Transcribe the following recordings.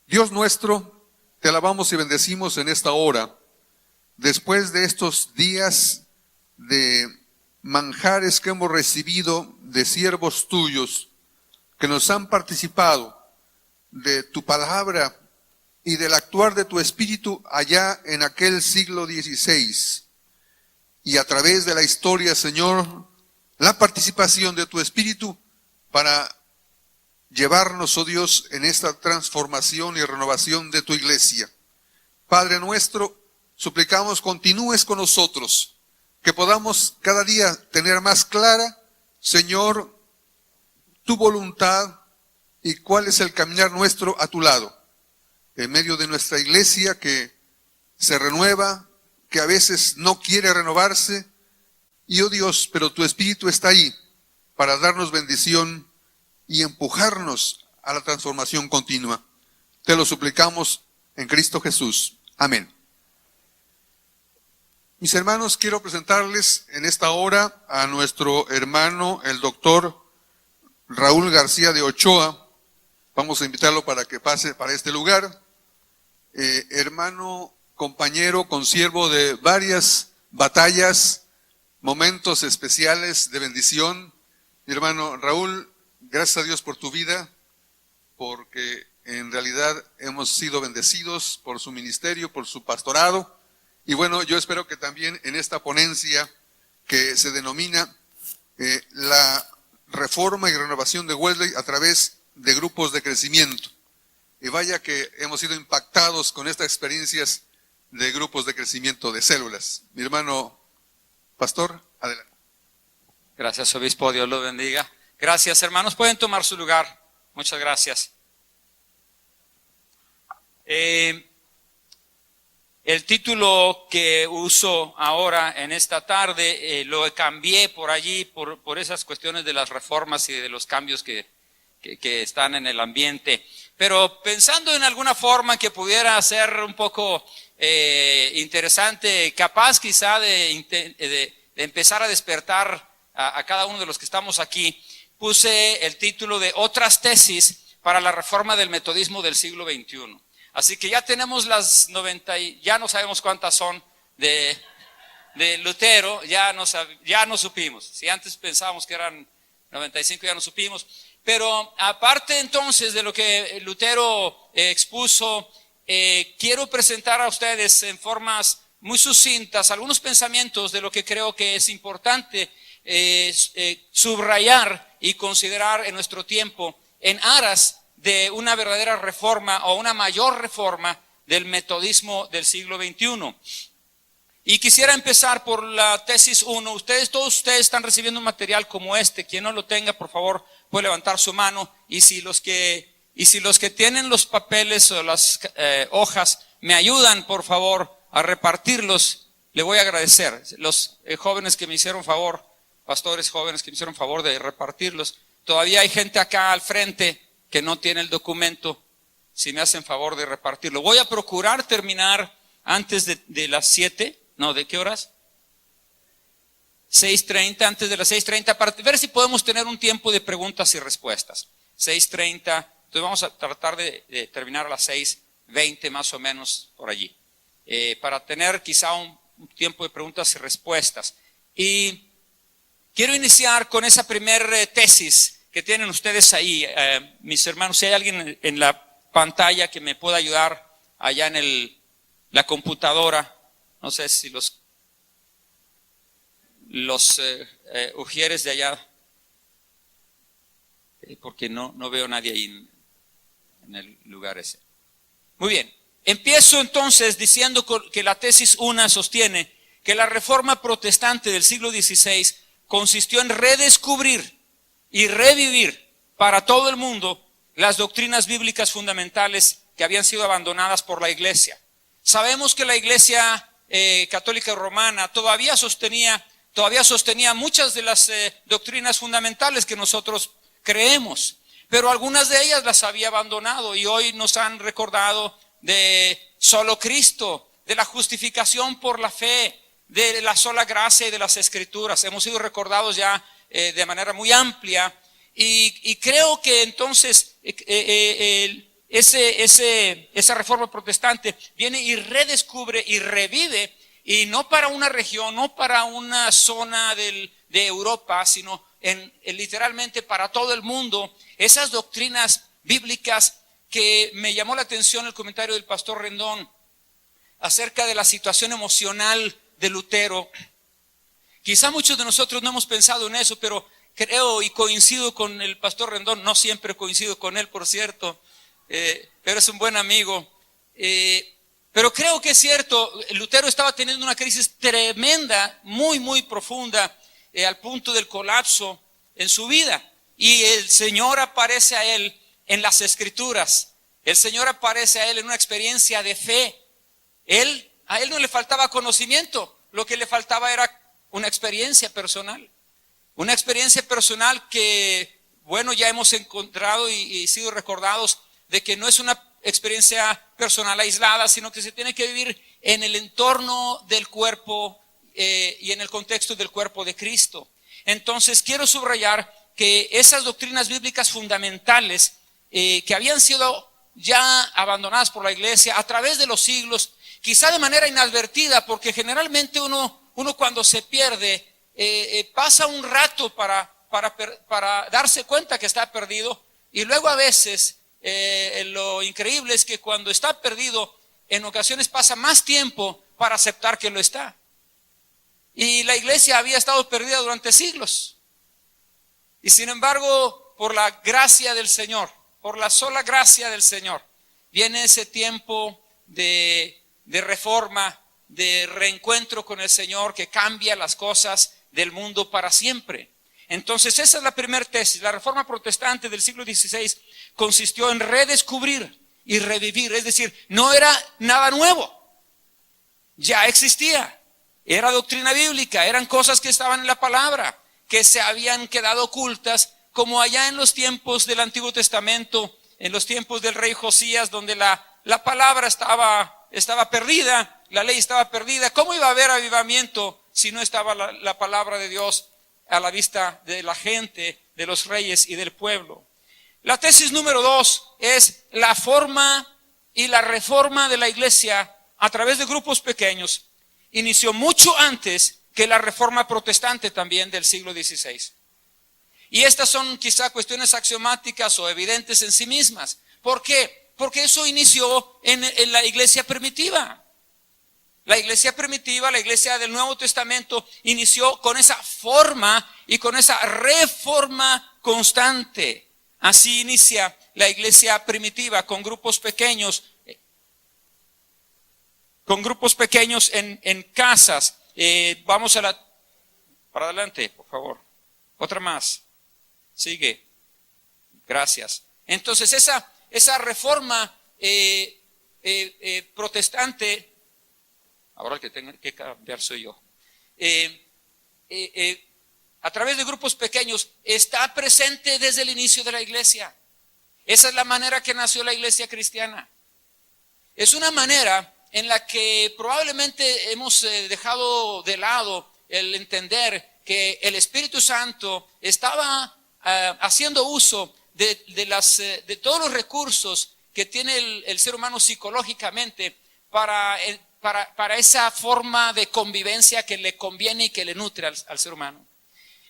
Dios nuestro, te alabamos y bendecimos en esta hora, después de estos días de manjares que hemos recibido de siervos tuyos, que nos han participado de tu palabra y del actuar de tu Espíritu allá en aquel siglo XVI. Y a través de la historia, Señor, la participación de tu Espíritu para llevarnos, oh Dios, en esta transformación y renovación de tu iglesia. Padre nuestro, suplicamos continúes con nosotros, que podamos cada día tener más clara, Señor, tu voluntad y cuál es el caminar nuestro a tu lado, en medio de nuestra iglesia que se renueva, que a veces no quiere renovarse, y oh Dios, pero tu Espíritu está ahí para darnos bendición y empujarnos a la transformación continua. Te lo suplicamos en Cristo Jesús. Amén. Mis hermanos, quiero presentarles en esta hora a nuestro hermano, el doctor Raúl García de Ochoa. Vamos a invitarlo para que pase para este lugar. Hermano, compañero, consiervo de varias batallas, momentos especiales de bendición. Mi hermano Raúl, gracias a Dios por tu vida, porque en realidad hemos sido bendecidos por su ministerio, por su pastorado. Y bueno, yo espero que también en esta ponencia que se denomina la reforma y renovación de Wesley a través de grupos de crecimiento. Y vaya que hemos sido impactados con estas experiencias de grupos de crecimiento de células. Mi hermano pastor, adelante. Gracias, obispo, Dios lo bendiga. Gracias, hermanos, pueden tomar su lugar. Muchas gracias. El título que uso ahora en esta tarde lo cambié por allí, por esas cuestiones de las reformas y de los cambios que están en el ambiente. Pero pensando en alguna forma que pudiera ser un poco interesante, capaz quizá de empezar a despertar a cada uno de los que estamos aquí, puse el título de Otras tesis para la reforma del metodismo del siglo XXI. Así que ya tenemos las 90, ya no sabemos cuántas son de Lutero, ya no supimos. Si antes pensábamos que eran 95, ya no supimos. Pero aparte entonces de lo que Lutero expuso, quiero presentar a ustedes en formas muy sucintas algunos pensamientos de lo que creo que es importante subrayar y considerar en nuestro tiempo en aras de una verdadera reforma o una mayor reforma del metodismo del siglo XXI. Y quisiera empezar por la tesis 1. Todos ustedes están recibiendo un material como este. Quien no lo tenga, por favor, puede levantar su mano. Y si los que tienen los papeles o las hojas me ayudan, por favor, a repartirlos, le voy a agradecer. Los jóvenes que me hicieron favor, pastores jóvenes que me hicieron favor de repartirlos. Todavía hay gente acá al frente que no tiene el documento. Si me hacen favor de repartirlo. Voy a procurar terminar antes de las 7. No, ¿de qué horas? 6:30, antes de las 6:30, para ver si podemos tener un tiempo de preguntas y respuestas. 6:30, entonces vamos a tratar de terminar a las 6:20 más o menos por allí. Para tener quizá un tiempo de preguntas y respuestas. Y quiero iniciar con esa primer tesis que tienen ustedes ahí. Mis hermanos, si hay alguien en la pantalla que me pueda ayudar allá en la computadora. No sé si los ujieres de allá, porque no veo nadie ahí en el lugar ese. Muy bien, empiezo entonces diciendo que la tesis 1 sostiene que la reforma protestante del siglo XVI consistió en redescubrir y revivir para todo el mundo las doctrinas bíblicas fundamentales que habían sido abandonadas por la iglesia. Sabemos que la iglesia católica romana todavía sostenía muchas de las doctrinas fundamentales que nosotros creemos, pero algunas de ellas las había abandonado y hoy nos han recordado de solo Cristo, de la justificación por la fe, de la sola gracia y de las escrituras. Hemos sido recordados ya de manera muy amplia y creo que entonces esa reforma protestante viene y redescubre y revive, y no para una región, no para una zona de Europa, sino literalmente para todo el mundo, esas doctrinas bíblicas que me llamó la atención el comentario del pastor Rendón acerca de la situación emocional de Lutero. Quizá muchos de nosotros no hemos pensado en eso, pero creo y coincido con el pastor Rendón, no siempre coincido con él, por cierto, pero es un buen amigo. Pero creo que es cierto, Lutero estaba teniendo una crisis tremenda, muy, muy profunda, al punto del colapso en su vida. Y el Señor aparece a él en las Escrituras. El Señor aparece a él en una experiencia de fe. A él no le faltaba conocimiento, lo que le faltaba era una experiencia personal. Una experiencia personal que, bueno, ya hemos encontrado y sido recordados de que no es una experiencia personal aislada, sino que se tiene que vivir en el entorno del cuerpo y en el contexto del cuerpo de Cristo. Entonces quiero subrayar que esas doctrinas bíblicas fundamentales que habían sido ya abandonadas por la iglesia a través de los siglos, quizá de manera inadvertida, porque generalmente uno cuando se pierde pasa un rato para darse cuenta que está perdido, y luego a veces lo increíble es que cuando está perdido, en ocasiones pasa más tiempo para aceptar que lo está. Y la iglesia había estado perdida durante siglos. Y sin embargo, por la gracia del Señor, por la sola gracia del Señor, viene ese tiempo de reforma, de reencuentro con el Señor, que cambia las cosas del mundo para siempre. Entonces esa es la primera tesis. La reforma protestante del siglo XVI consistió en redescubrir y revivir, es decir, no era nada nuevo, ya existía, era doctrina bíblica, eran cosas que estaban en la palabra, que se habían quedado ocultas, como allá en los tiempos del Antiguo Testamento, en los tiempos del rey Josías, donde la palabra estaba perdida, la ley estaba perdida. ¿Cómo iba a haber avivamiento si no estaba la palabra de Dios a la vista de la gente, de los reyes y del pueblo? La tesis número 2 es la forma y la reforma de la iglesia a través de grupos pequeños. Inició mucho antes que la reforma protestante también del siglo XVI. Y estas son quizá cuestiones axiomáticas o evidentes en sí mismas. ¿Por qué? Porque eso inició en la iglesia primitiva. La iglesia primitiva, la iglesia del Nuevo Testamento, inició con esa forma y con esa reforma constante. Así inicia la iglesia primitiva, con grupos pequeños en casas. Vamos para adelante, por favor. Otra más. Sigue. Gracias. Entonces esa reforma protestante, ahora el que tengo que cambiar soy yo, a través de grupos pequeños, está presente desde el inicio de la iglesia. Esa es la manera que nació la iglesia cristiana. Es una manera en la que probablemente hemos dejado de lado el entender que el Espíritu Santo estaba haciendo uso de todos los recursos que tiene el ser humano psicológicamente para esa forma de convivencia que le conviene y que le nutre al ser humano.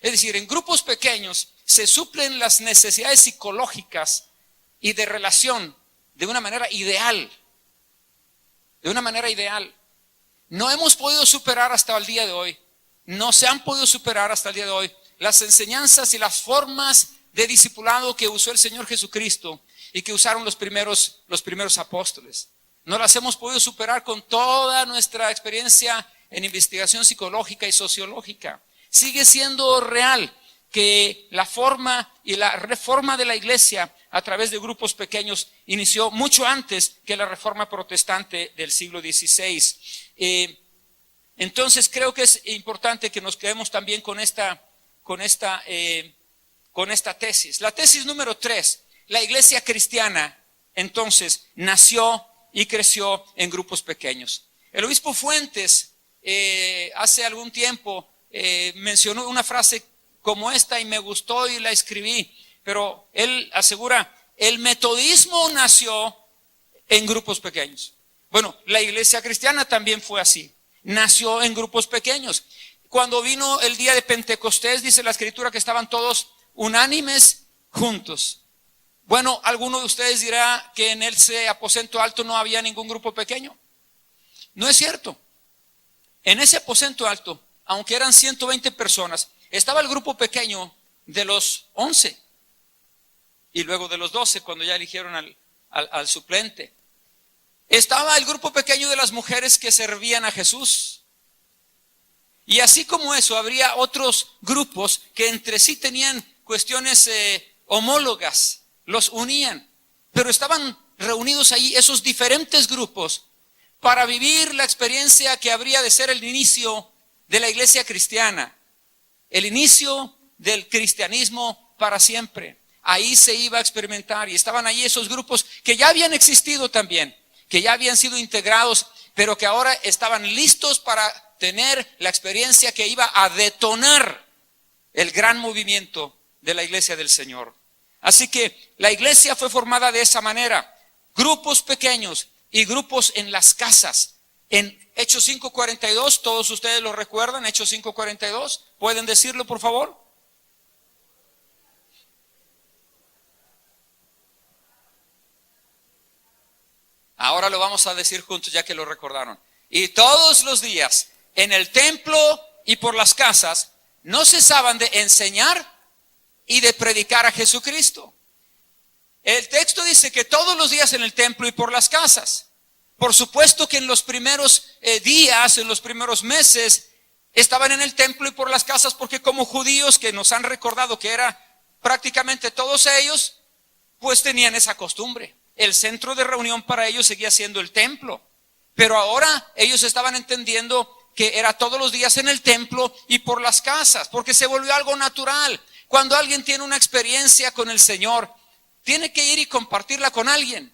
Es decir, en grupos pequeños se suplen las necesidades psicológicas y de relación de una manera ideal. De una manera ideal. No hemos podido superar hasta el día de hoy, no se han podido superar hasta el día de hoy las enseñanzas y las formas de discipulado que usó el Señor Jesucristo y que usaron los primeros apóstoles. No las hemos podido superar con toda nuestra experiencia en investigación psicológica y sociológica. Sigue siendo real que la forma y la reforma de la iglesia a través de grupos pequeños inició mucho antes que la reforma protestante del siglo XVI. Entonces creo que es importante que nos quedemos también con esta tesis. La tesis número 3, la iglesia cristiana entonces nació y creció en grupos pequeños. El obispo Fuentes hace algún tiempo mencionó una frase como esta y me gustó y la escribí, pero él asegura: el metodismo nació en grupos pequeños. Bueno, la iglesia cristiana también fue así. Nació en grupos pequeños. Cuando vino el día de Pentecostés, dice la Escritura que estaban todos unánimes juntos. Bueno, alguno de ustedes dirá que en ese aposento alto no había ningún grupo pequeño. No es cierto. En ese aposento alto, aunque eran 120 personas, estaba el grupo pequeño de los 11 y luego de los 12 cuando ya eligieron al suplente. Estaba el grupo pequeño de las mujeres que servían a Jesús. Y así como eso, habría otros grupos que entre sí tenían cuestiones homólogas, los unían, pero estaban reunidos ahí esos diferentes grupos para vivir la experiencia que habría de ser el inicio de la iglesia cristiana, el inicio del cristianismo para siempre. Ahí se iba a experimentar y estaban ahí esos grupos que ya habían existido también, que ya habían sido integrados, pero que ahora estaban listos para tener la experiencia que iba a detonar el gran movimiento de la iglesia del Señor. Así que la iglesia fue formada de esa manera, grupos pequeños y grupos en las casas. En Hechos 5:42, todos ustedes lo recuerdan, Hechos 5:42, ¿pueden decirlo por favor? Ahora lo vamos a decir juntos ya que lo recordaron. Y todos los días en el templo y por las casas no cesaban de enseñar y de predicar a Jesucristo. El texto dice que todos los días en el templo y por las casas. Por supuesto que en los primeros días, en los primeros meses, estaban en el templo y por las casas porque como judíos que nos han recordado que era prácticamente todos ellos, pues tenían esa costumbre. El centro de reunión para ellos seguía siendo el templo. Pero ahora ellos estaban entendiendo que era todos los días en el templo y por las casas, porque se volvió algo natural. Cuando alguien tiene una experiencia con el Señor, tiene que ir y compartirla con alguien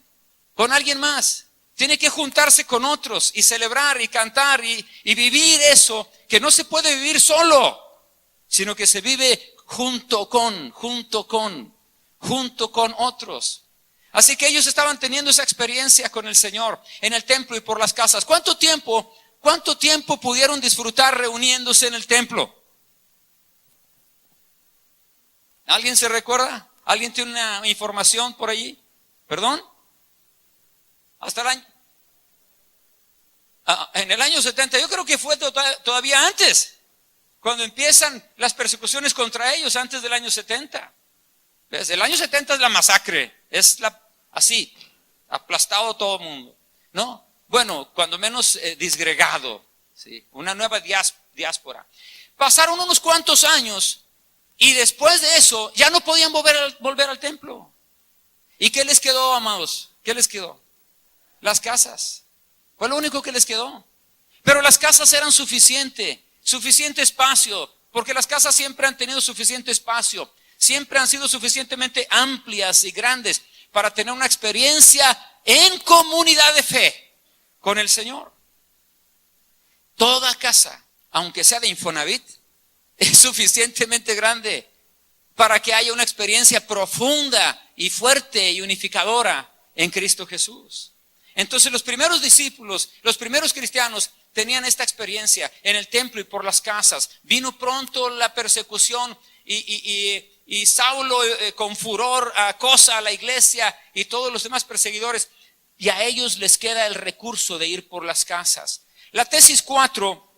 más. Tiene que juntarse con otros y celebrar y cantar y vivir eso que no se puede vivir solo, sino que se vive junto con otros. Así que ellos estaban teniendo esa experiencia con el Señor en el templo y por las casas. ¿Cuánto tiempo pudieron disfrutar reuniéndose en el templo? ¿Alguien se recuerda? ¿Alguien tiene una información por allí? ¿Perdón? Hasta el año. En el año 70, yo creo que fue todavía antes, cuando empiezan las persecuciones contra ellos, antes del año 70. ¿Ves? El año 70 es la masacre, así, aplastado todo el mundo, ¿no? Bueno, cuando menos disgregado, ¿sí? Una nueva diáspora. Pasaron unos cuantos años y después de eso ya no podían volver al templo. ¿Y qué les quedó, amados? ¿Qué les quedó? Las casas. Fue lo único que les quedó. Pero las casas eran suficiente espacio, porque las casas siempre han tenido suficiente espacio, siempre han sido suficientemente amplias y grandes para tener una experiencia en comunidad de fe con el Señor. Toda casa, aunque sea de Infonavit, es suficientemente grande para que haya una experiencia profunda y fuerte y unificadora en Cristo Jesús. Entonces los primeros discípulos, los primeros cristianos tenían esta experiencia en el templo y por las casas. Vino pronto la persecución y Saulo con furor acosa a la iglesia y todos los demás perseguidores, y a ellos les queda el recurso de ir por las casas. La tesis 4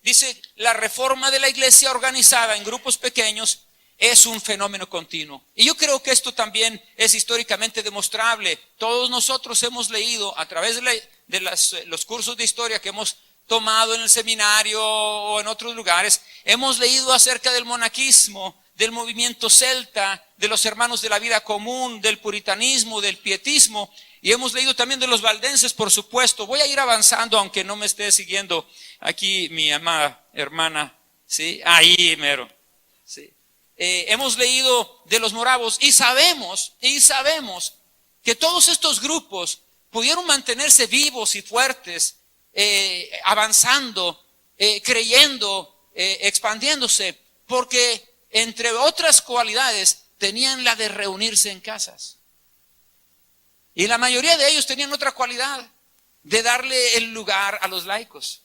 dice: la reforma de la iglesia organizada en grupos pequeños es un fenómeno continuo. Y yo creo que esto también es históricamente demostrable. Todos nosotros hemos leído a través de los cursos de historia que hemos tomado en el seminario o en otros lugares, hemos leído acerca del monaquismo, del movimiento celta, de los hermanos de la vida común, del puritanismo, del pietismo, y hemos leído también de los valdenses, por supuesto. Voy a ir avanzando, aunque no me esté siguiendo aquí mi amada hermana, ¿sí? Ahí mero, ¿sí? Hemos leído de los moravos y sabemos que todos estos grupos pudieron mantenerse vivos y fuertes, avanzando, creyendo, expandiéndose, porque entre otras cualidades tenían la de reunirse en casas. Y la mayoría de ellos tenían otra cualidad, de darle el lugar a los laicos.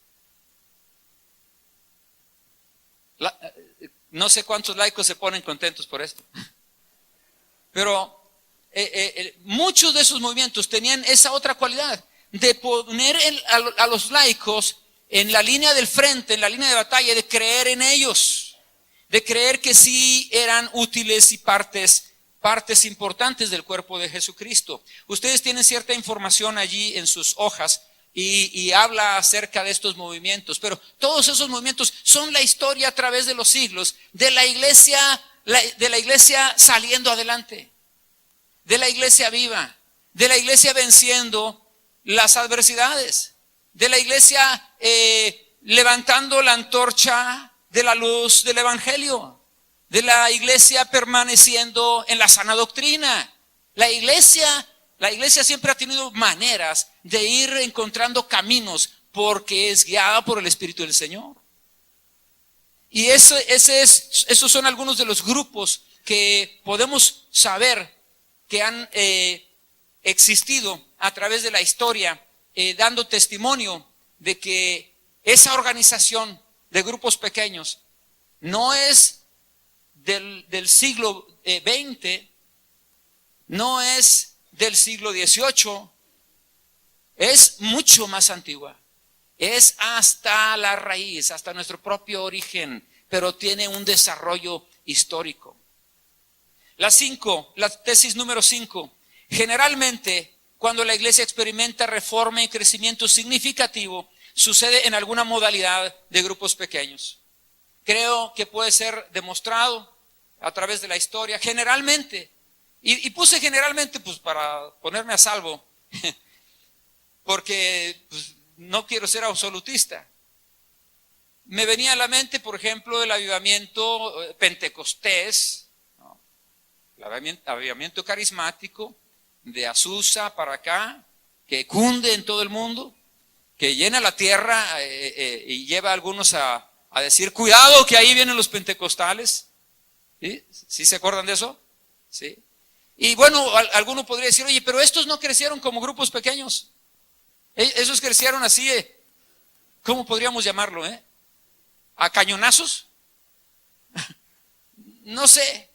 No sé cuántos laicos se ponen contentos por esto. Pero muchos de esos movimientos tenían esa otra cualidad, de poner a los laicos en la línea del frente, en la línea de batalla, de creer en ellos, de creer que sí eran útiles y partes importantes del cuerpo de Jesucristo. Ustedes tienen cierta información allí en sus hojas y habla acerca de estos movimientos, pero todos esos movimientos son la historia a través de los siglos de la iglesia saliendo adelante, de la iglesia viva, de la iglesia venciendo las adversidades, de la iglesia levantando la antorcha de la luz del evangelio, de la iglesia permaneciendo en la sana doctrina. La iglesia siempre ha tenido maneras de ir encontrando caminos porque es guiada por el Espíritu del Señor. Y esos son algunos de los grupos que podemos saber que han existido a través de la historia, dando testimonio de que esa organización de grupos pequeños no es del siglo XX, no es del siglo XVIII, es mucho más antigua. Es hasta la raíz, hasta nuestro propio origen, pero tiene un desarrollo histórico. La tesis número 5. Generalmente, cuando la iglesia experimenta reforma y crecimiento significativo, sucede en alguna modalidad de grupos pequeños. Creo que puede ser demostrado a través de la historia. Generalmente, y puse generalmente pues para ponerme a salvo, porque pues, no quiero ser absolutista. Me venía a la mente, por ejemplo, el avivamiento pentecostés, ¿no? El avivamiento carismático de Azusa para acá, que cunde en todo el mundo, que llena la tierra y lleva a algunos a decir, cuidado que ahí vienen los pentecostales. ¿Sí? ¿Sí se acuerdan de eso? ¿Sí? Y bueno, alguno podría decir, oye, pero estos no crecieron como grupos pequeños. Esos crecieron así, ¿cómo podríamos llamarlo? ¿A cañonazos? No sé.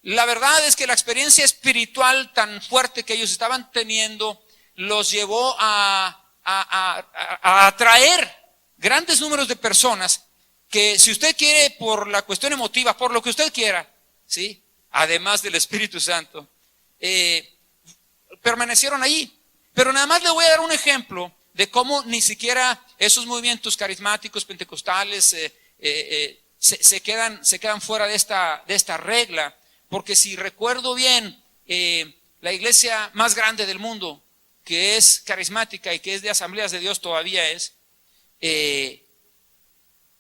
La verdad es que la experiencia espiritual tan fuerte que ellos estaban teniendo los llevó a atraer grandes números de personas que, si usted quiere, por la cuestión emotiva, por lo que usted quiera, ¿sí? Además del Espíritu Santo, permanecieron ahí. Pero nada más le voy a dar un ejemplo de cómo ni siquiera esos movimientos carismáticos, pentecostales, se quedan fuera de esta regla, porque si recuerdo bien, la iglesia más grande del mundo, que es carismática y que es de Asambleas de Dios todavía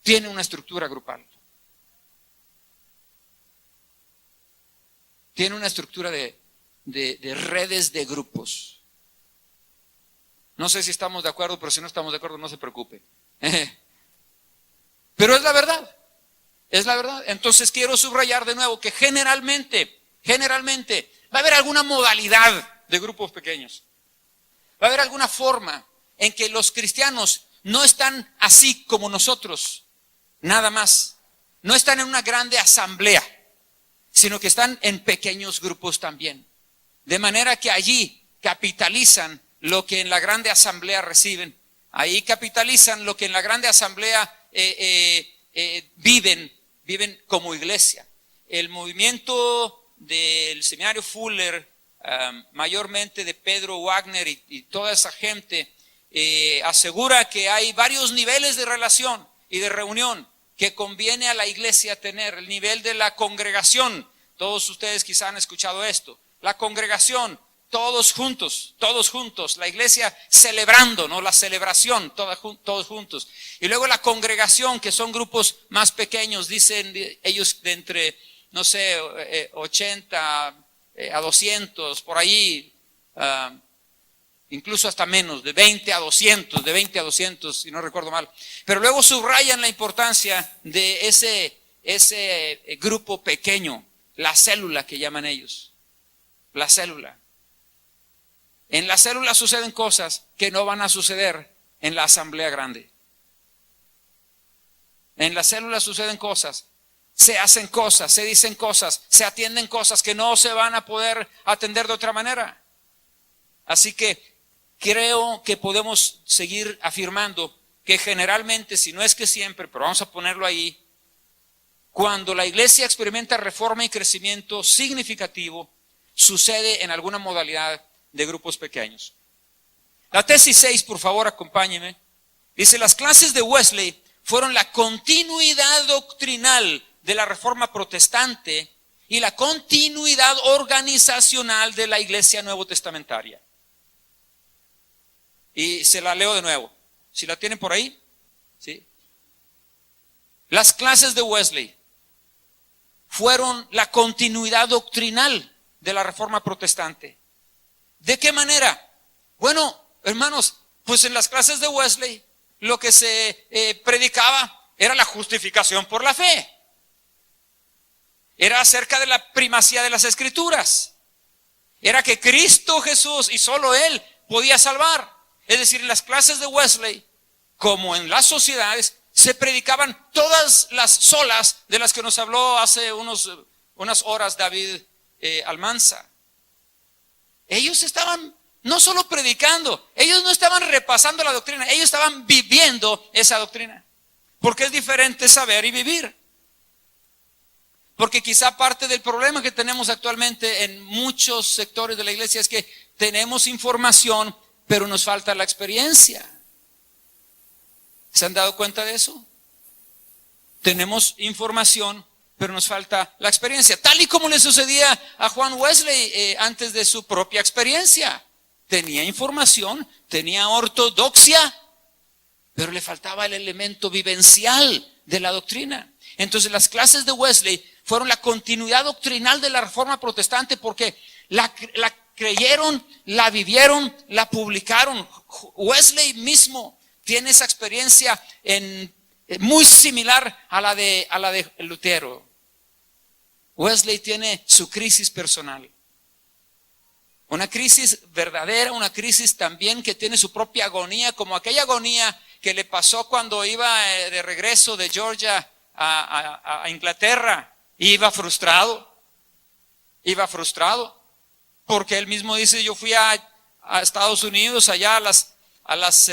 tiene una estructura grupal. Tiene una estructura de redes de grupos. No sé si estamos de acuerdo, pero si no estamos de acuerdo, no se preocupe. Pero es la verdad. Es la verdad. Entonces quiero subrayar de nuevo que generalmente va a haber alguna modalidad de grupos pequeños. Va a haber alguna forma en que los cristianos no están así como nosotros, nada más. No están en una grande asamblea, sino que están en pequeños grupos también. De manera que allí capitalizan lo que en la grande asamblea reciben. Ahí capitalizan lo que en la grande asamblea viven como iglesia. El movimiento del seminario Fuller, mayormente de Pedro Wagner y toda esa gente, asegura que hay varios niveles de relación y de reunión que conviene a la iglesia tener. El nivel de la congregación, todos ustedes quizá han escuchado esto, la congregación, todos juntos, la iglesia celebrando, ¿no? La celebración, todos juntos. Y luego la congregación, que son grupos más pequeños, dicen ellos de entre, no sé, 80 a 200, por ahí, incluso hasta menos, de 20 a 200, si no recuerdo mal. Pero luego subrayan la importancia de ese grupo pequeño, la célula que llaman ellos, la célula. En la célula suceden cosas que no van a suceder en la asamblea grande. En la célula suceden cosas, se hacen cosas, se dicen cosas, se atienden cosas que no se van a poder atender de otra manera. Así que creo que podemos seguir afirmando que generalmente, si no es que siempre, pero vamos a ponerlo ahí, cuando la iglesia experimenta reforma y crecimiento significativo, sucede en alguna modalidad de grupos pequeños. La tesis 6, por favor, acompáñeme. Dice, las clases de Wesley fueron la continuidad doctrinal de la reforma protestante y la continuidad organizacional de la iglesia nuevo testamentaria. Y se la leo de nuevo. Si la tienen por ahí, ¿sí? Las clases de Wesley fueron la continuidad doctrinal de la reforma protestante. ¿De qué manera? Bueno, hermanos, pues en las clases de Wesley lo que se predicaba era la justificación por la fe. Era acerca de la primacía de las escrituras. Era que Cristo Jesús y solo Él podía salvar. Es decir, en las clases de Wesley, como en las sociedades, se predicaban todas las solas de las que nos habló hace unas horas David Almanza. Ellos estaban no solo predicando, ellos no estaban repasando la doctrina, ellos estaban viviendo esa doctrina. Porque es diferente saber y vivir. Porque quizá parte del problema que tenemos actualmente en muchos sectores de la iglesia es que tenemos información, pero nos falta la experiencia. ¿Se han dado cuenta de eso? Tenemos información, pero nos falta la experiencia. Tal y como le sucedía a Juan Wesley antes de su propia experiencia. Tenía información, tenía ortodoxia, pero le faltaba el elemento vivencial de la doctrina. Entonces las clases de Wesley fueron la continuidad doctrinal de la reforma protestante porque la creyeron, la vivieron, la publicaron. Wesley mismo tiene esa experiencia muy similar a la de Lutero. Wesley tiene su crisis personal. Una crisis verdadera, una crisis también que tiene su propia agonía, como aquella agonía que le pasó cuando iba de regreso de Georgia a Inglaterra. Iba frustrado, porque él mismo dice, yo fui a Estados Unidos, allá a las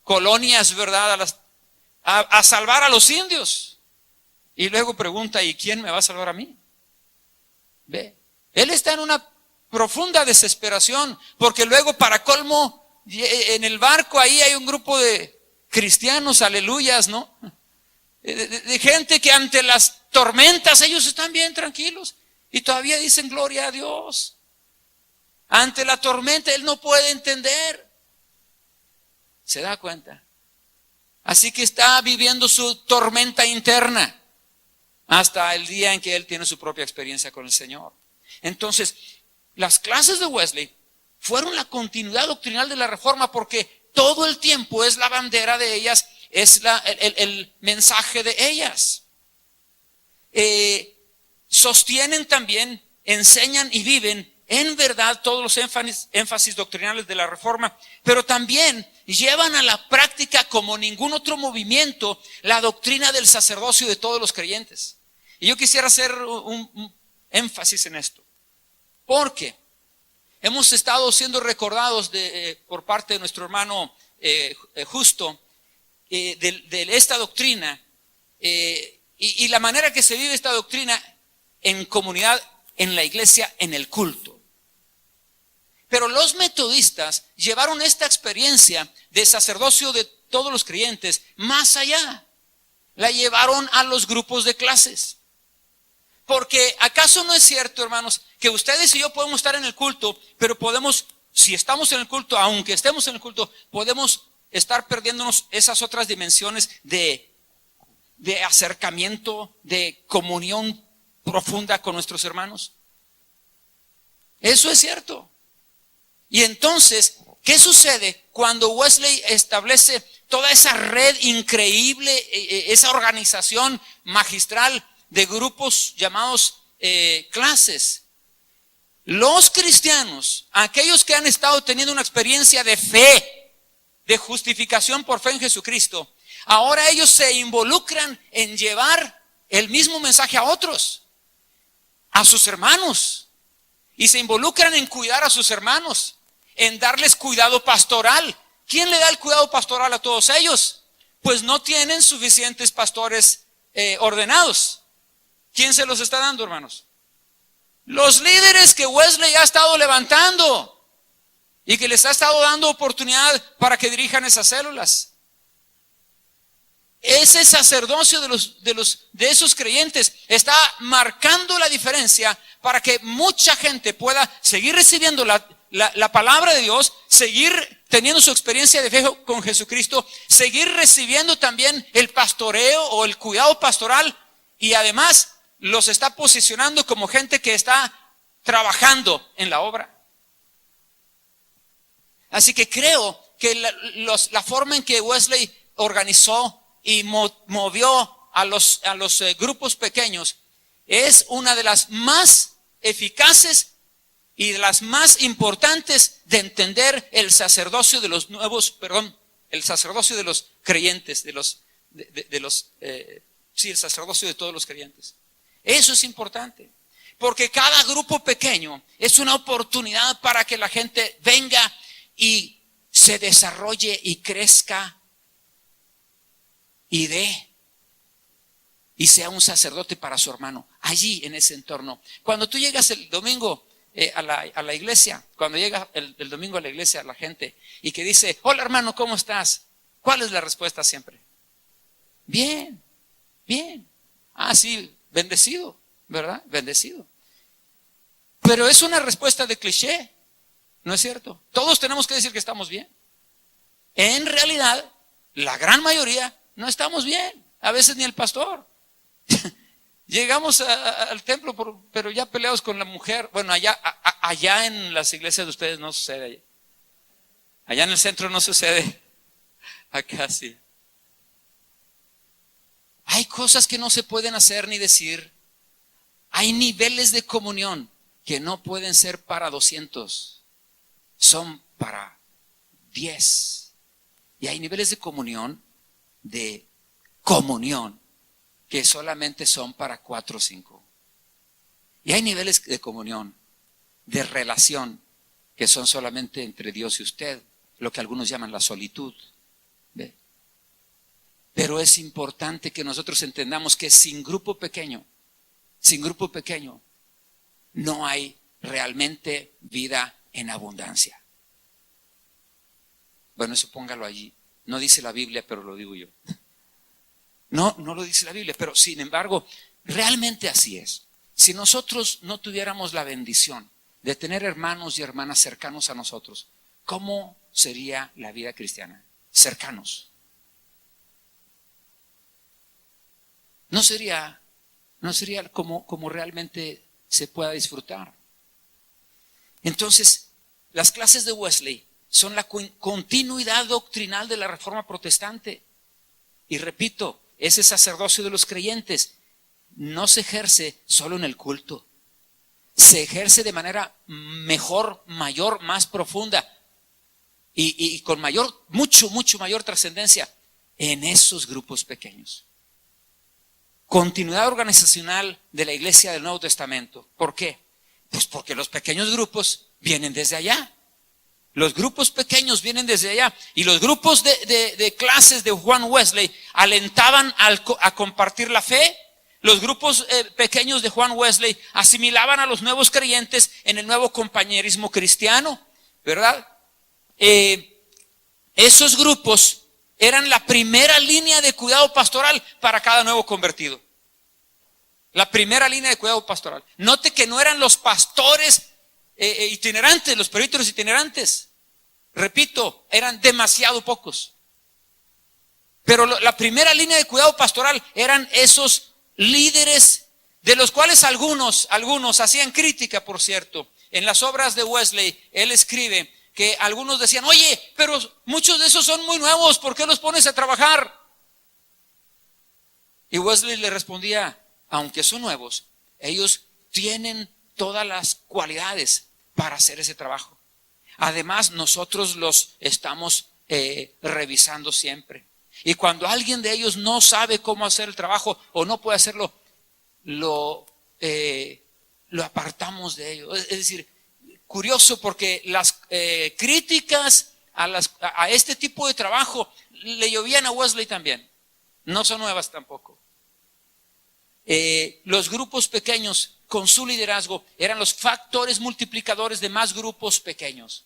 colonias, ¿verdad? A salvar a los indios. Y luego pregunta, ¿y quién me va a salvar a mí? Ve, él está en una profunda desesperación, porque luego para colmo, en el barco ahí hay un grupo de cristianos, aleluyas, ¿no? De gente que ante las tormentas ellos están bien tranquilos y todavía dicen gloria a Dios. Ante la tormenta él no puede entender. ¿Se da cuenta? Así que está viviendo su tormenta interna hasta el día en que él tiene su propia experiencia con el Señor. Entonces, las clases de Wesley fueron la continuidad doctrinal de la reforma porque todo el tiempo es la bandera de ellas, es el mensaje de ellas. Sostienen también, enseñan y viven en verdad todos los énfasis doctrinales de la reforma, pero también llevan a la práctica como ningún otro movimiento la doctrina del sacerdocio de todos los creyentes. Y yo quisiera hacer un énfasis en esto, porque hemos estado siendo recordados por parte de nuestro hermano Justo de esta doctrina y la manera que se vive esta doctrina en comunidad, en la iglesia, en el culto. Pero los metodistas llevaron esta experiencia de sacerdocio de todos los creyentes más allá. La llevaron a los grupos de clases. Porque ¿acaso no es cierto, hermanos, que ustedes y yo podemos estar en el culto, pero podemos, si estamos en el culto, aunque estemos en el culto, podemos estar perdiéndonos esas otras dimensiones de acercamiento, de comunión profunda con nuestros hermanos? Eso es cierto. Y entonces, ¿qué sucede cuando Wesley establece toda esa red increíble, esa organización magistral de grupos llamados clases? los cristianos, aquellos que han estado teniendo una experiencia de fe, de justificación por fe en Jesucristo, ahora ellos se involucran en llevar el mismo mensaje a otros, a sus hermanos, y se involucran en cuidar a sus hermanos, en darles cuidado pastoral. ¿Quién le da el cuidado pastoral a todos ellos? Pues no tienen suficientes pastores ordenados. ¿Quién se los está dando, hermanos? Los líderes que Wesley ha estado levantando y que les ha estado dando oportunidad para que dirijan esas células. Ese sacerdocio de esos creyentes está marcando la diferencia para que mucha gente pueda seguir recibiendo la palabra de Dios, seguir teniendo su experiencia de fe con Jesucristo, seguir recibiendo también el pastoreo o el cuidado pastoral, y además los está posicionando como gente que está trabajando en la obra. Así que creo que la forma en que Wesley organizó y movió a los grupos pequeños es una de las más eficaces y de las más importantes de entender el sacerdocio de los el sacerdocio de los creyentes, el sacerdocio de todos los creyentes. Eso es importante, porque cada grupo pequeño es una oportunidad para que la gente venga y se desarrolle y crezca y dé y sea un sacerdote para su hermano allí en ese entorno. Cuando tú llegas el domingo a la iglesia, cuando llega el domingo a la iglesia la gente y que dice: hola hermano, ¿cómo estás? ¿Cuál es la respuesta siempre? Bien, bien. Ah, sí, bendecido, ¿verdad? Bendecido. Pero es una respuesta de cliché, ¿no es cierto? Todos tenemos que decir que estamos bien. En realidad, la gran mayoría no estamos bien. A veces ni el pastor. Llegamos al templo, pero ya peleados con la mujer. Bueno, allá en las iglesias de ustedes no sucede. Allá en el centro no sucede. Acá sí. Hay cosas que no se pueden hacer ni decir. Hay niveles de comunión que no pueden ser para 200. Son para 10. Y hay niveles de comunión que solamente son para 4 o 5. Y hay niveles de comunión, de relación, que son solamente entre Dios y usted, lo que algunos llaman la solitud. ¿Ve? Pero es importante que nosotros entendamos que sin grupo pequeño, no hay realmente vida en abundancia. Bueno, eso póngalo allí. No dice la Biblia, pero lo digo yo. No lo dice la Biblia, pero sin embargo, realmente así es. Si nosotros no tuviéramos la bendición de tener hermanos y hermanas cercanos a nosotros, ¿cómo sería la vida cristiana? Cercanos. No sería como realmente se pueda disfrutar. Entonces, las clases de Wesley son la continuidad doctrinal de la Reforma Protestante. Y repito, ese sacerdocio de los creyentes no se ejerce solo en el culto. Se ejerce de manera mejor, mayor, más profunda y con mucho mayor trascendencia en esos grupos pequeños. Continuidad organizacional de la Iglesia del Nuevo Testamento. ¿Por qué? Pues porque los pequeños grupos vienen desde allá. Los grupos pequeños vienen desde allá. Y los grupos de clases de Juan Wesley alentaban a compartir la fe. Los grupos pequeños de Juan Wesley asimilaban a los nuevos creyentes en el nuevo compañerismo cristiano, ¿verdad? Esos grupos eran la primera línea de cuidado pastoral para cada nuevo convertido. La primera línea de cuidado pastoral. Note que no eran los pastores itinerantes, los presbíteros itinerantes. Repito, eran demasiado pocos. Pero la primera línea de cuidado pastoral eran esos líderes, de los cuales algunos hacían crítica, por cierto. En las obras de Wesley, él escribe que algunos decían: oye, pero muchos de esos son muy nuevos, ¿por qué los pones a trabajar? Y Wesley le respondía: aunque son nuevos, ellos tienen todas las cualidades para hacer ese trabajo. Además, nosotros los estamos revisando siempre. Y cuando alguien de ellos no sabe cómo hacer el trabajo o no puede hacerlo, lo apartamos de ellos. Es decir, curioso, porque las críticas a este tipo de trabajo le llovían a Wesley también. No son nuevas tampoco. Los grupos pequeños con su liderazgo eran los factores multiplicadores de más grupos pequeños.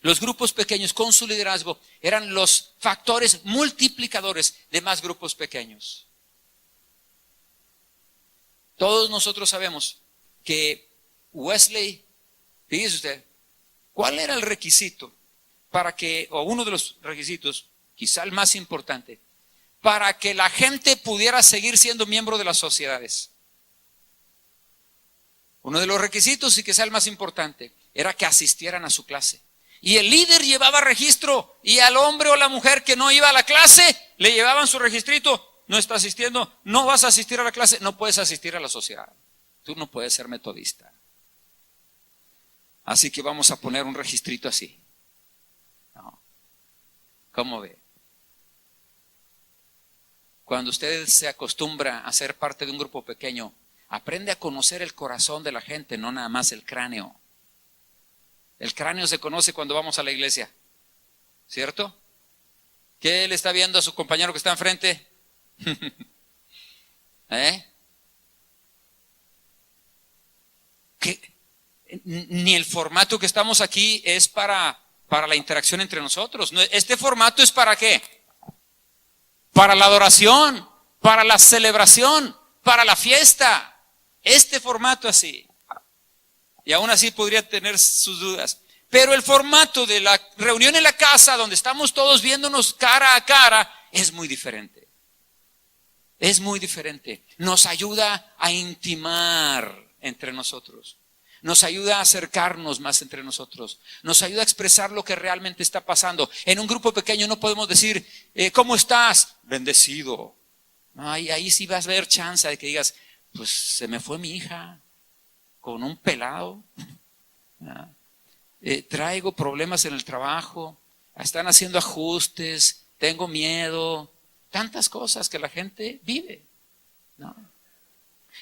Los grupos pequeños con su liderazgo eran los factores multiplicadores de más grupos pequeños. Todos nosotros sabemos que Wesley, fíjese usted, ¿cuál era el requisito para que, o uno de los requisitos, quizá el más importante, para que la gente pudiera seguir siendo miembro de las sociedades? Uno de los requisitos, y quizá el más importante, era que asistieran a su clase. Y el líder llevaba registro, y al hombre o la mujer que no iba a la clase, le llevaban su registrito. No está asistiendo, no vas a asistir a la clase, no puedes asistir a la sociedad. Tú no puedes ser metodista. Así que vamos a poner un registrito así. No. ¿Cómo ve? Cuando usted se acostumbra a ser parte de un grupo pequeño, aprende a conocer el corazón de la gente, no nada más el cráneo. El cráneo se conoce cuando vamos a la iglesia, ¿cierto? ¿Qué le está viendo a su compañero que está enfrente? Ni el formato que estamos aquí es para la interacción entre nosotros. Este formato es ¿para qué? Para la adoración, para la celebración, para la fiesta. Este formato así. Y aún así podría tener sus dudas. Pero el formato de la reunión en la casa, donde estamos todos viéndonos cara a cara, es muy diferente. Es muy diferente. Nos ayuda a intimar entre nosotros. Nos ayuda a acercarnos más entre nosotros. Nos ayuda a expresar lo que realmente está pasando. En un grupo pequeño no podemos decir, ¿cómo estás? Bendecido. Ahí sí vas a ver chance de que digas, pues se me fue mi hija con un pelado. Traigo problemas en el trabajo. Están haciendo ajustes. Tengo miedo. Tantas cosas que la gente vive, ¿no?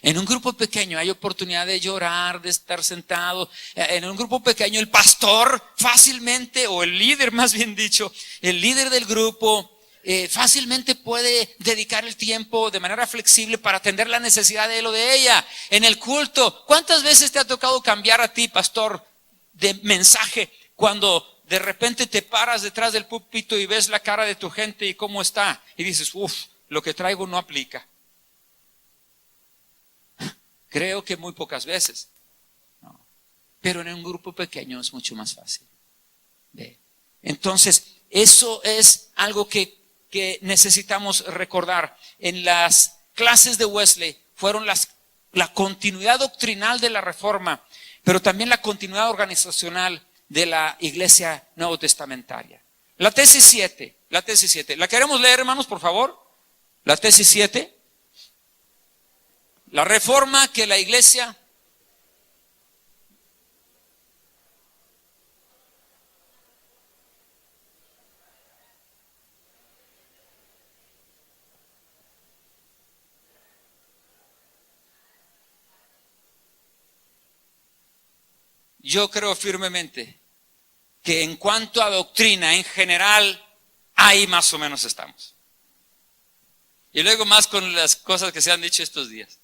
En un grupo pequeño hay oportunidad de llorar, de estar sentado. En un grupo pequeño el pastor fácilmente, o el líder más bien dicho, el líder del grupo fácilmente puede dedicar el tiempo de manera flexible para atender la necesidad de él o de ella. En el culto, ¿cuántas veces te ha tocado cambiar a ti, pastor, de mensaje cuando de repente te paras detrás del púlpito y ves la cara de tu gente y cómo está? Y dices, lo que traigo no aplica. Creo que muy pocas veces. No. Pero en un grupo pequeño es mucho más fácil. Entonces, eso es algo que necesitamos recordar. En las clases de Wesley fueron la continuidad doctrinal de la Reforma, pero también la continuidad organizacional de la Iglesia Nuevo Testamentaria. La tesis 7. ¿La queremos leer, hermanos, por favor? La tesis 7. La reforma que la iglesia yo creo firmemente que en cuanto a doctrina en general, ahí más o menos estamos. Y luego más con las cosas que se han dicho estos días.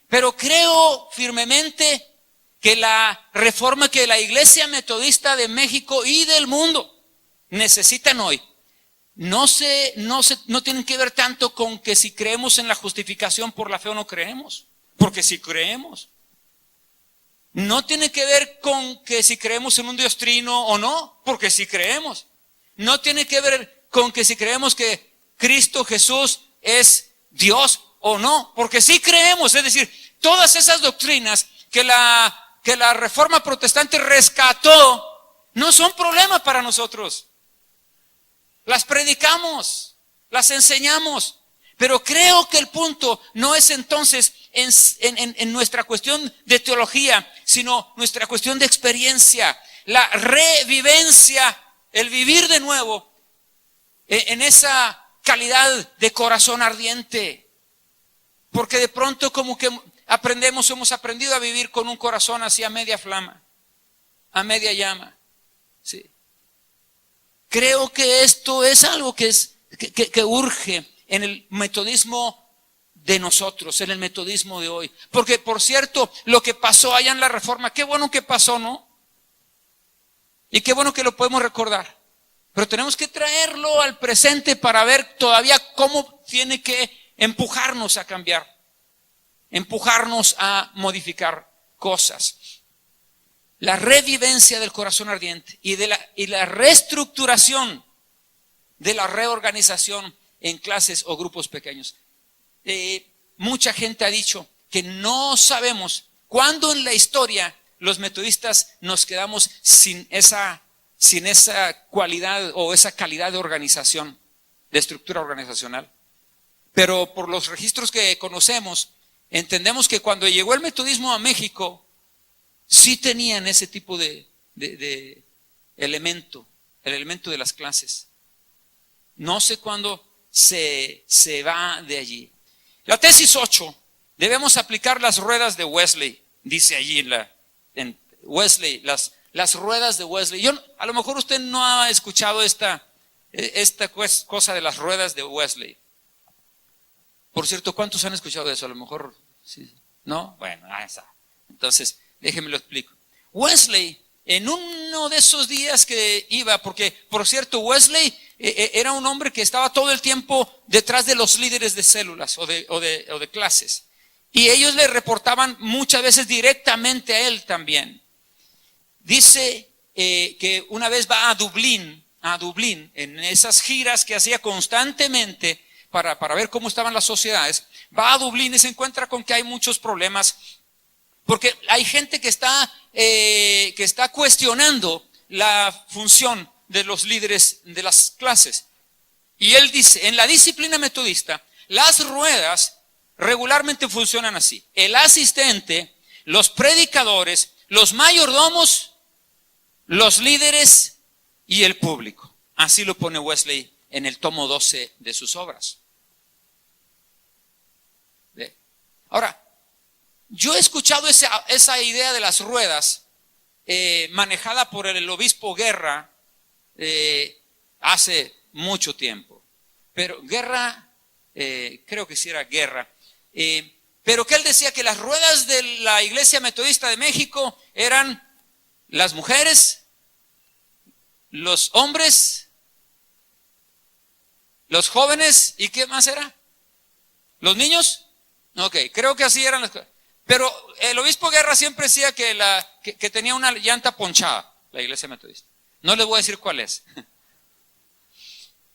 Pero creo firmemente que la reforma que la Iglesia Metodista de México y del mundo necesitan hoy no tienen que ver tanto con que si creemos en la justificación por la fe o no creemos, porque si creemos. No tiene que ver con que si creemos en un Dios trino o no, porque si creemos. No tiene que ver con que si creemos que Cristo Jesús es Dios o no, porque sí creemos. Es decir, todas esas doctrinas que la Reforma Protestante rescató no son problema para nosotros. Las predicamos, las enseñamos, Pero creo que el punto no es entonces en nuestra cuestión de teología, sino nuestra cuestión de experiencia, la revivencia, el vivir de nuevo en esa calidad de corazón ardiente. Porque de pronto como que hemos aprendido a vivir con un corazón así a media flama, a media llama. Sí. Creo que esto es algo que urge en el metodismo de nosotros, en el metodismo de hoy. Porque, por cierto, lo que pasó allá en la Reforma, qué bueno que pasó, ¿no? Y qué bueno que lo podemos recordar. Pero tenemos que traerlo al presente para ver todavía cómo tiene que empujarnos a cambiar, empujarnos a modificar cosas. La revivencia del corazón ardiente y la reestructuración de la reorganización en clases o grupos pequeños. Mucha gente ha dicho que no sabemos cuándo en la historia los metodistas nos quedamos sin esa cualidad o esa calidad de organización, de estructura organizacional. Pero por los registros que conocemos, entendemos que cuando llegó el metodismo a México, sí tenían ese tipo de elemento, el elemento de las clases. No sé cuándo se va de allí. La tesis 8, debemos aplicar las ruedas de Wesley, dice allí en Wesley, las ruedas de Wesley. A lo mejor usted no ha escuchado esta cosa de las ruedas de Wesley. Por cierto, ¿cuántos han escuchado de eso? A lo mejor, sí. ¿No? Bueno, ahí está. Entonces, déjenme lo explico. Wesley, en uno de esos días que iba, porque, por cierto, Wesley era un hombre que estaba todo el tiempo detrás de los líderes de células o de clases. Y ellos le reportaban muchas veces directamente a él también. Dice que una vez va a Dublín, en esas giras que hacía constantemente para ver cómo estaban las sociedades, va a Dublín y se encuentra con que hay muchos problemas, porque hay gente que está cuestionando la función de los líderes de las clases. Y él dice, en la disciplina metodista, las ruedas regularmente funcionan así: el asistente, los predicadores, los mayordomos, los líderes y el público. Así lo pone Wesley en el tomo 12 de sus obras. Ahora, yo he escuchado esa idea de las ruedas manejada por el obispo Guerra hace mucho tiempo. Pero Guerra, creo que sí era Guerra, pero que él decía que las ruedas de la Iglesia Metodista de México eran las mujeres, los hombres, los jóvenes, ¿y qué más era? ¿Los niños? Ok, creo que así eran las cosas. Pero el obispo Guerra siempre decía que tenía una llanta ponchada, la Iglesia Metodista. No les voy a decir cuál es.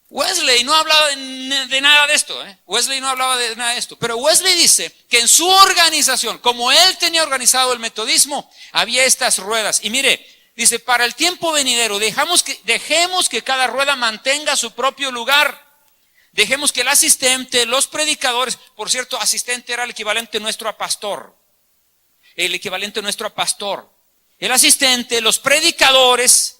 Wesley no hablaba de nada de esto, Wesley no hablaba de nada de esto. Pero Wesley dice que en su organización, como él tenía organizado el metodismo, había estas ruedas. Y mire, dice, para el tiempo venidero, dejemos que cada rueda mantenga su propio lugar. Dejemos que el asistente, los predicadores, por cierto, asistente era el equivalente nuestro a pastor. El equivalente nuestro a pastor. El asistente, los predicadores,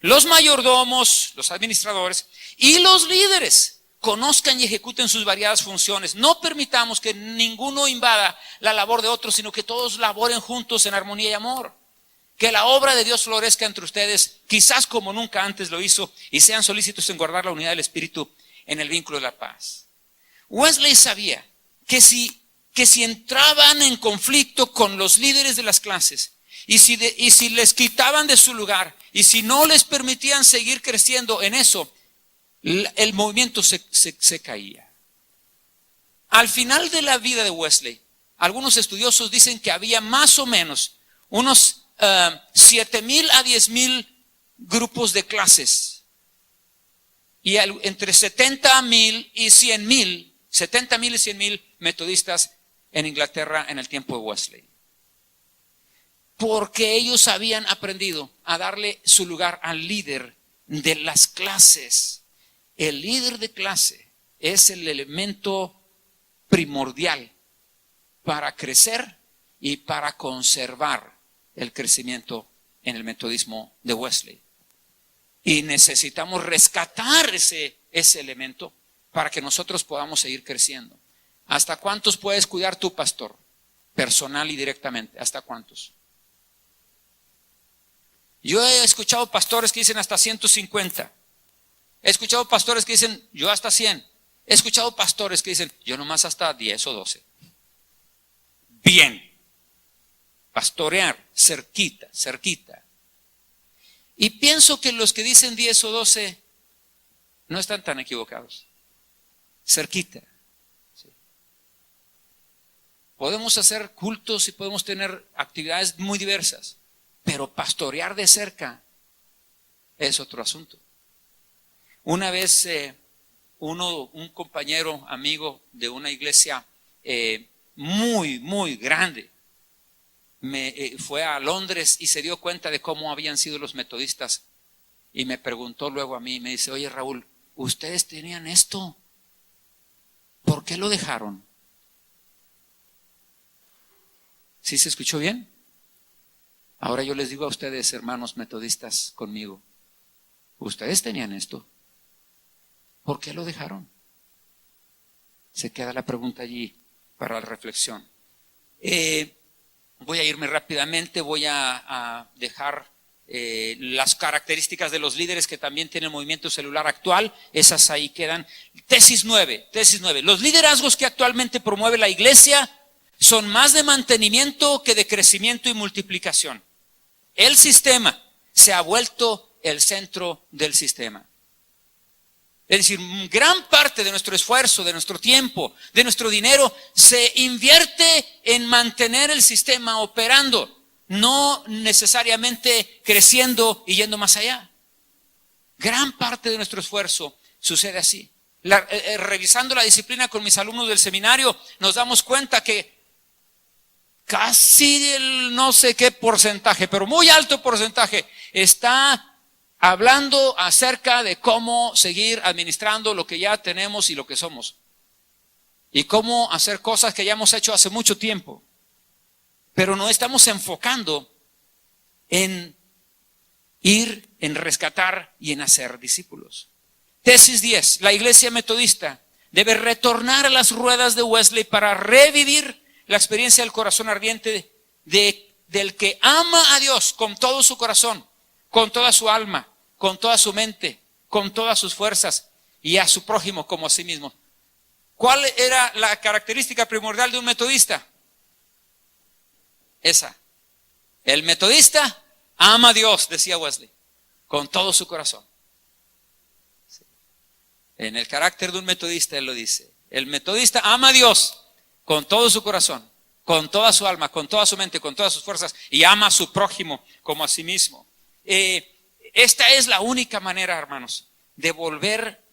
los mayordomos, los administradores y los líderes conozcan y ejecuten sus variadas funciones. No permitamos que ninguno invada la labor de otro, sino que todos laboren juntos en armonía y amor. Que la obra de Dios florezca entre ustedes, quizás como nunca antes lo hizo, y sean solícitos en guardar la unidad del Espíritu en el vínculo de la paz. Wesley sabía que si entraban en conflicto con los líderes de las clases, y si les quitaban de su lugar, y si no les permitían seguir creciendo en eso, el movimiento se caía. Al final de la vida de Wesley, algunos estudiosos dicen que había más o menos unos 7,000 a 10,000 grupos de clases. Y entre 70,000 y 100,000, 70,000 y 100,000 metodistas en Inglaterra en el tiempo de Wesley. Porque ellos habían aprendido a darle su lugar al líder de las clases. El líder de clase es el elemento primordial para crecer y para conservar el crecimiento en el metodismo de Wesley. Y necesitamos rescatar ese elemento para que nosotros podamos seguir creciendo. ¿Hasta cuántos puedes cuidar tú, pastor? Personal y directamente. ¿Hasta cuántos? Yo he escuchado pastores que dicen hasta 150. He escuchado pastores que dicen yo hasta 100. He escuchado pastores que dicen yo nomás hasta 10 o 12. Bien. Pastorear, cerquita, cerquita. Y pienso que los que dicen 10 o 12 no están tan equivocados. Cerquita. Sí. Podemos hacer cultos y podemos tener actividades muy diversas, pero pastorear de cerca es otro asunto. Una vez un compañero, amigo de una iglesia muy grande, fue a Londres y se dio cuenta de cómo habían sido los metodistas y me preguntó luego a mí, me dice, oye Raúl, ¿ustedes tenían esto? ¿Por qué lo dejaron? ¿Sí se escuchó bien? Ahora yo les digo a ustedes, hermanos metodistas conmigo, ¿ustedes tenían esto? ¿Por qué lo dejaron? Se queda la pregunta allí para la reflexión. Voy a irme rápidamente, voy a dejar las características de los líderes que también tienen movimiento celular actual, esas ahí quedan. Tesis 9. Los liderazgos que actualmente promueve la iglesia son más de mantenimiento que de crecimiento y multiplicación. El sistema se ha vuelto el centro del sistema. Es decir, gran parte de nuestro esfuerzo, de nuestro tiempo, de nuestro dinero se invierte en mantener el sistema operando, no necesariamente creciendo y yendo más allá. Gran parte de nuestro esfuerzo sucede así. Revisando la disciplina con mis alumnos del seminario, nos damos cuenta que casi el no sé qué porcentaje, pero muy alto porcentaje, está hablando acerca de cómo seguir administrando lo que ya tenemos y lo que somos. Y cómo hacer cosas que ya hemos hecho hace mucho tiempo. Pero no estamos enfocando en ir, en rescatar y en hacer discípulos. Tesis 10. La iglesia metodista debe retornar a las ruedas de Wesley para revivir la experiencia del corazón ardiente del que ama a Dios con todo su corazón, con toda su alma, con toda su mente, con todas sus fuerzas y a su prójimo como a sí mismo. ¿Cuál era la característica primordial de un metodista? Esa. El metodista ama a Dios, decía Wesley, con todo su corazón. Sí. En el carácter de un metodista él lo dice. El metodista ama a Dios con todo su corazón, con toda su alma, con toda su mente, con todas sus fuerzas y ama a su prójimo como a sí mismo. Esta es la única manera, hermanos, de volver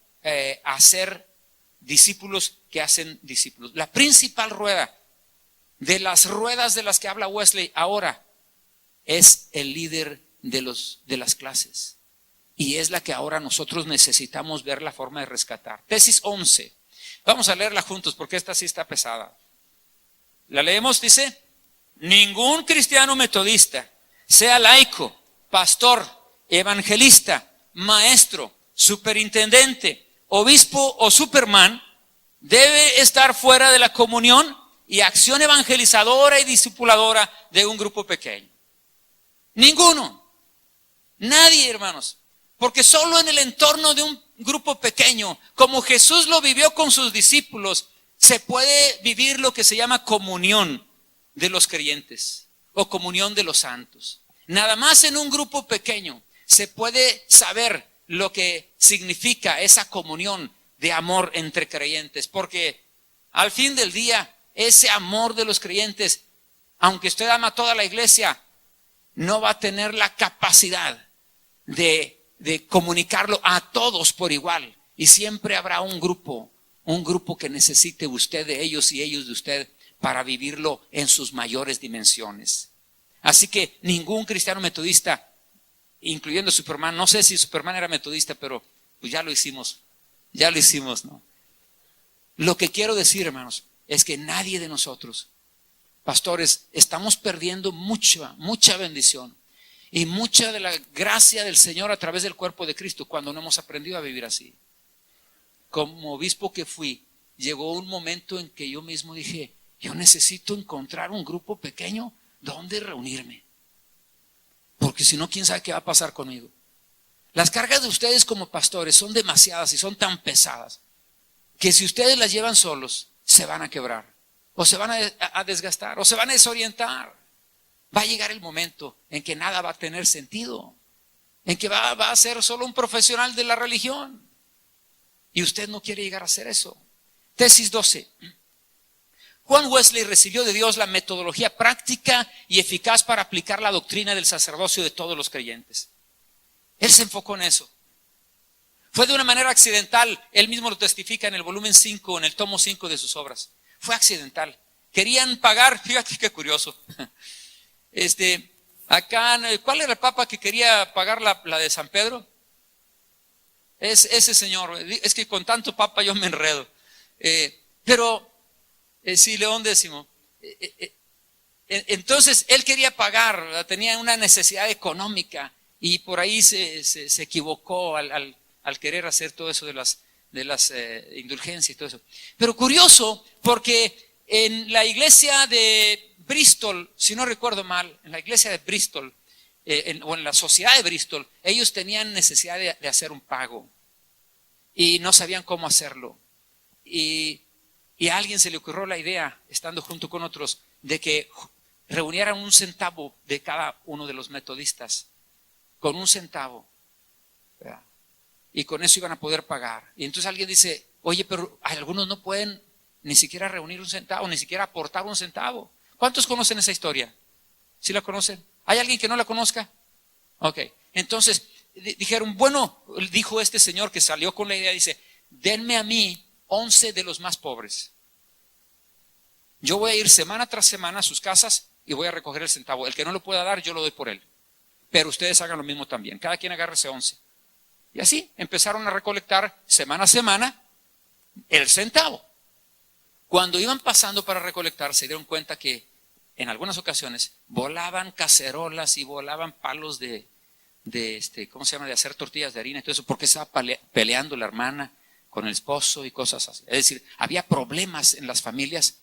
a ser discípulos que hacen discípulos. La principal rueda de las ruedas de las que habla Wesley ahora es el líder de las clases. Y es la que ahora nosotros necesitamos ver la forma de rescatar. Tesis 11. Vamos a leerla juntos porque esta sí está pesada. La leemos, dice, ningún cristiano metodista, sea laico, pastor, evangelista, maestro, superintendente, obispo o superman, debe estar fuera de la comunión y acción evangelizadora y discipuladora de un grupo pequeño. Ninguno. Nadie, hermanos. Porque solo en el entorno de un grupo pequeño, como Jesús lo vivió con sus discípulos, se puede vivir lo que se llama comunión de los creyentes o comunión de los santos. Nada más en un grupo pequeño se puede saber lo que significa esa comunión de amor entre creyentes, porque al fin del día, ese amor de los creyentes, aunque usted ama a toda la iglesia, no va a tener la capacidad de comunicarlo a todos por igual. Y siempre habrá un grupo que necesite usted de ellos y ellos de usted para vivirlo en sus mayores dimensiones. Así que ningún cristiano metodista, incluyendo Superman, no sé si Superman era metodista, pero pues ya lo hicimos, ¿no? Lo que quiero decir, hermanos, es que nadie de nosotros, pastores, estamos perdiendo mucha bendición y mucha de la gracia del Señor a través del cuerpo de Cristo cuando no hemos aprendido a vivir así. Como obispo que fui, llegó un momento en que yo mismo dije, yo necesito encontrar un grupo pequeño donde reunirme, porque si no, quién sabe qué va a pasar conmigo. Las cargas de ustedes como pastores son demasiadas y son tan pesadas que si ustedes las llevan solos, se van a quebrar, o se van a desgastar, o se van a desorientar. Va a llegar el momento en que nada va a tener sentido, en que va a ser solo un profesional de la religión. Y usted no quiere llegar a ser eso. Tesis 12. Juan Wesley recibió de Dios la metodología práctica y eficaz para aplicar la doctrina del sacerdocio de todos los creyentes. Él se enfocó en eso. Fue de una manera accidental, él mismo lo testifica en el volumen 5, en el tomo 5 de sus obras. Fue accidental. Querían pagar, fíjate qué curioso. Acá, ¿cuál era el papa que quería pagar la de San Pedro? Es ese señor. Es que con tanto papa yo me enredo. Sí, León X. Entonces él quería pagar, tenía una necesidad económica y por ahí se equivocó al querer hacer todo eso de las indulgencias y todo eso. Pero curioso, porque en la iglesia de Bristol, si no recuerdo mal, en la iglesia de Bristol, o en la sociedad de Bristol, ellos tenían necesidad de hacer un pago y no sabían cómo hacerlo. Y a alguien se le ocurrió la idea, estando junto con otros, de que reunieran un centavo de cada uno de los metodistas, con un centavo, ¿verdad? Y con eso iban a poder pagar. Y entonces alguien dice, oye, pero algunos no pueden ni siquiera reunir un centavo, ni siquiera aportar un centavo. ¿Cuántos conocen esa historia? ¿Sí la conocen? ¿Hay alguien que no la conozca? Ok, entonces dijeron, bueno, dijo este señor que salió con la idea, dice, denme a mí 11 de los más pobres. Yo voy a ir semana tras semana a sus casas y voy a recoger el centavo. El que no lo pueda dar, yo lo doy por él. Pero ustedes hagan lo mismo también. Cada quien agárrese 11. Y así empezaron a recolectar semana a semana el centavo. Cuando iban pasando para recolectar, se dieron cuenta que en algunas ocasiones volaban cacerolas y volaban palos de ¿cómo se llama? De hacer tortillas de harina y todo eso, porque estaba peleando la hermana con el esposo y cosas así. Es decir, había problemas en las familias.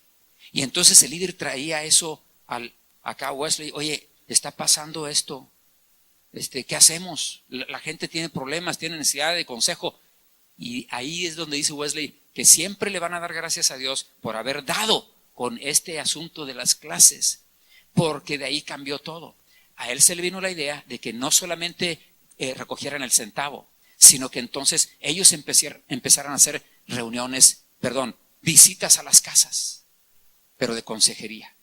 Y entonces el líder traía eso acá a Wesley, oye, está pasando esto, ¿qué hacemos? La gente tiene problemas, tiene necesidad de consejo. Y ahí es donde dice Wesley que siempre le van a dar gracias a Dios por haber dado con este asunto de las clases, porque de ahí cambió todo. A él se le vino la idea de que no solamente recogieran el centavo, sino que entonces ellos empezaran a hacer visitas a las casas, pero de consejería,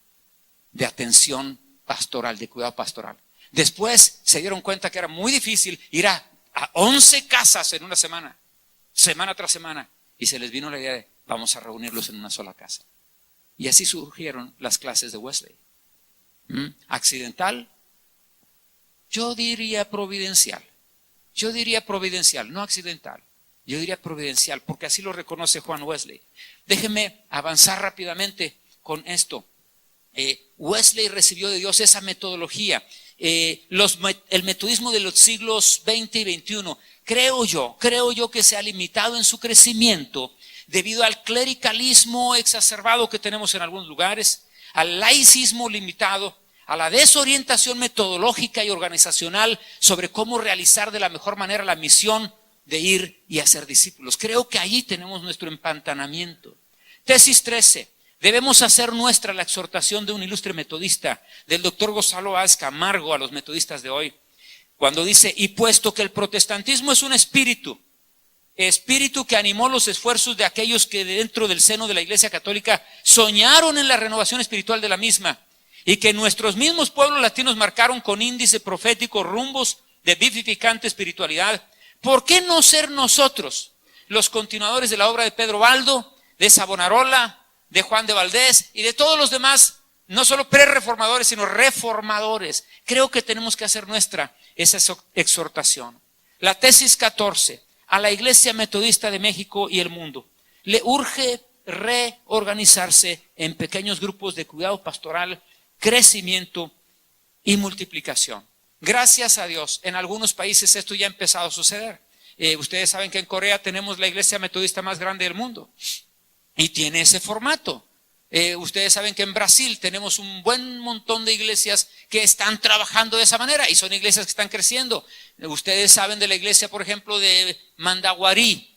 de atención pastoral, de cuidado pastoral. Después se dieron cuenta que era muy difícil ir a 11 casas en una semana, semana tras semana, y se les vino la idea de vamos a reunirlos en una sola casa. Y así surgieron las clases de Wesley. ¿Accidental? Yo diría providencial. No accidental. Yo diría providencial, porque así lo reconoce Juan Wesley. Déjenme avanzar rápidamente con esto. Wesley recibió de Dios esa metodología. El metodismo de los siglos XX y XXI, creo yo que se ha limitado en su crecimiento debido al clericalismo exacerbado que tenemos en algunos lugares, al laicismo limitado, a la desorientación metodológica y organizacional sobre cómo realizar de la mejor manera la misión de ir y hacer discípulos. Creo que allí tenemos nuestro empantanamiento. Tesis 13. Debemos hacer nuestra la exhortación de un ilustre metodista, del doctor Gonzalo Báez Camargo, a los metodistas de hoy, cuando dice, y puesto que el protestantismo es un espíritu que animó los esfuerzos de aquellos que dentro del seno de la Iglesia Católica soñaron en la renovación espiritual de la misma, y que nuestros mismos pueblos latinos marcaron con índice profético rumbos de vivificante espiritualidad, ¿por qué no ser nosotros los continuadores de la obra de Pedro Baldo, de Savonarola, de Juan de Valdés y de todos los demás, no solo pre-reformadores, sino reformadores? Creo que tenemos que hacer nuestra esa exhortación. La tesis 14, a la Iglesia Metodista de México y el mundo. Le urge reorganizarse en pequeños grupos de cuidado pastoral, crecimiento y multiplicación. Gracias a Dios, en algunos países esto ya ha empezado a suceder. Ustedes saben que en Corea tenemos la iglesia metodista más grande del mundo y tiene ese formato. Ustedes saben que en Brasil tenemos un buen montón de iglesias que están trabajando de esa manera y son iglesias que están creciendo. Ustedes saben de la iglesia, por ejemplo, de Mandaguarí,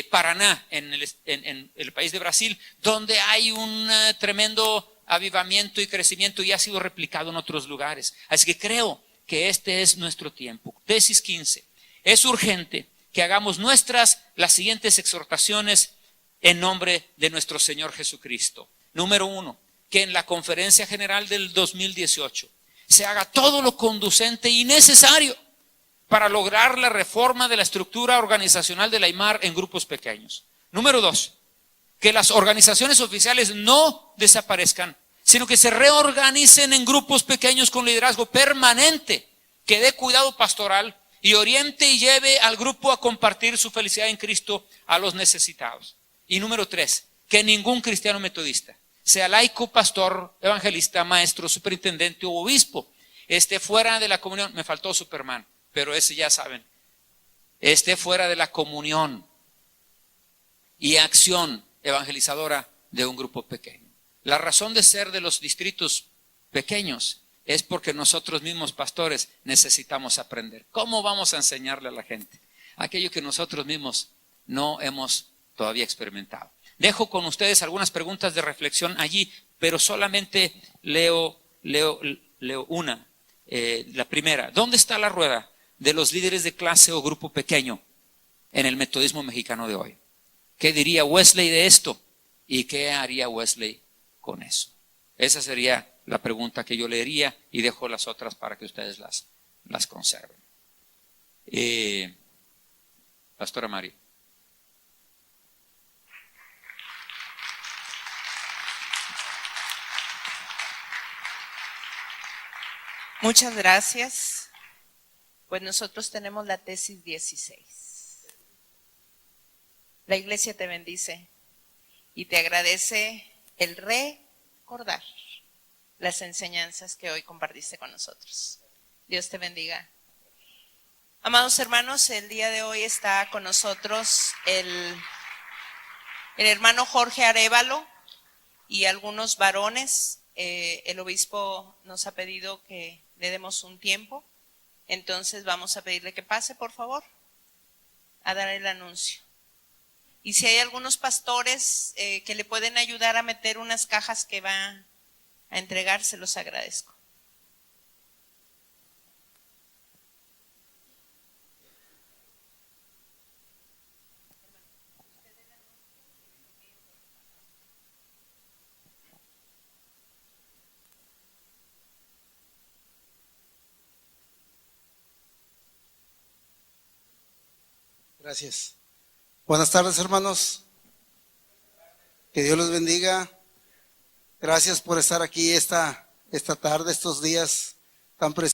Paraná, en el país de Brasil, donde hay un tremendo avivamiento y crecimiento y ha sido replicado en otros lugares. Así que creo que este es nuestro tiempo. Tesis 15. Es urgente que hagamos nuestras las siguientes exhortaciones en nombre de nuestro Señor Jesucristo. Número 1, que en la conferencia general del 2018 se haga todo lo conducente y necesario para lograr la reforma de la estructura organizacional de la IMAR en grupos pequeños. Número 2, que las organizaciones oficiales no desaparezcan, sino que se reorganicen en grupos pequeños con liderazgo permanente, que dé cuidado pastoral y oriente y lleve al grupo a compartir su felicidad en Cristo a los necesitados. Y número 3, que ningún cristiano metodista, sea laico, pastor, evangelista, maestro, superintendente o obispo, esté fuera de la comunión. Me faltó Superman, pero ese ya saben. Esté fuera de la comunión y acción evangelizadora de un grupo pequeño. La razón de ser de los distritos pequeños es porque nosotros mismos pastores necesitamos aprender. ¿Cómo vamos a enseñarle a la gente aquello que nosotros mismos no hemos todavía experimentado? Dejo con ustedes algunas preguntas de reflexión allí, pero solamente leo una. La primera, ¿dónde está la rueda de los líderes de clase o grupo pequeño en el metodismo mexicano de hoy? ¿Qué diría Wesley de esto? ¿Y qué haría Wesley con eso? Esa sería la pregunta que yo leería y dejo las otras para que ustedes las conserven. Pastora María. Muchas gracias. Pues nosotros tenemos la tesis 16. La iglesia te bendice y te agradece el recordar las enseñanzas que hoy compartiste con nosotros. Dios te bendiga. Amados hermanos, el día de hoy está con nosotros el hermano Jorge Arévalo y algunos varones. El obispo nos ha pedido que le demos un tiempo, entonces vamos a pedirle que pase, por favor, a dar el anuncio. Y si hay algunos pastores que le pueden ayudar a meter unas cajas que va a entregar, se los agradezco. Gracias. Buenas tardes, hermanos. Que Dios los bendiga. Gracias por estar aquí esta tarde, estos días tan precisos.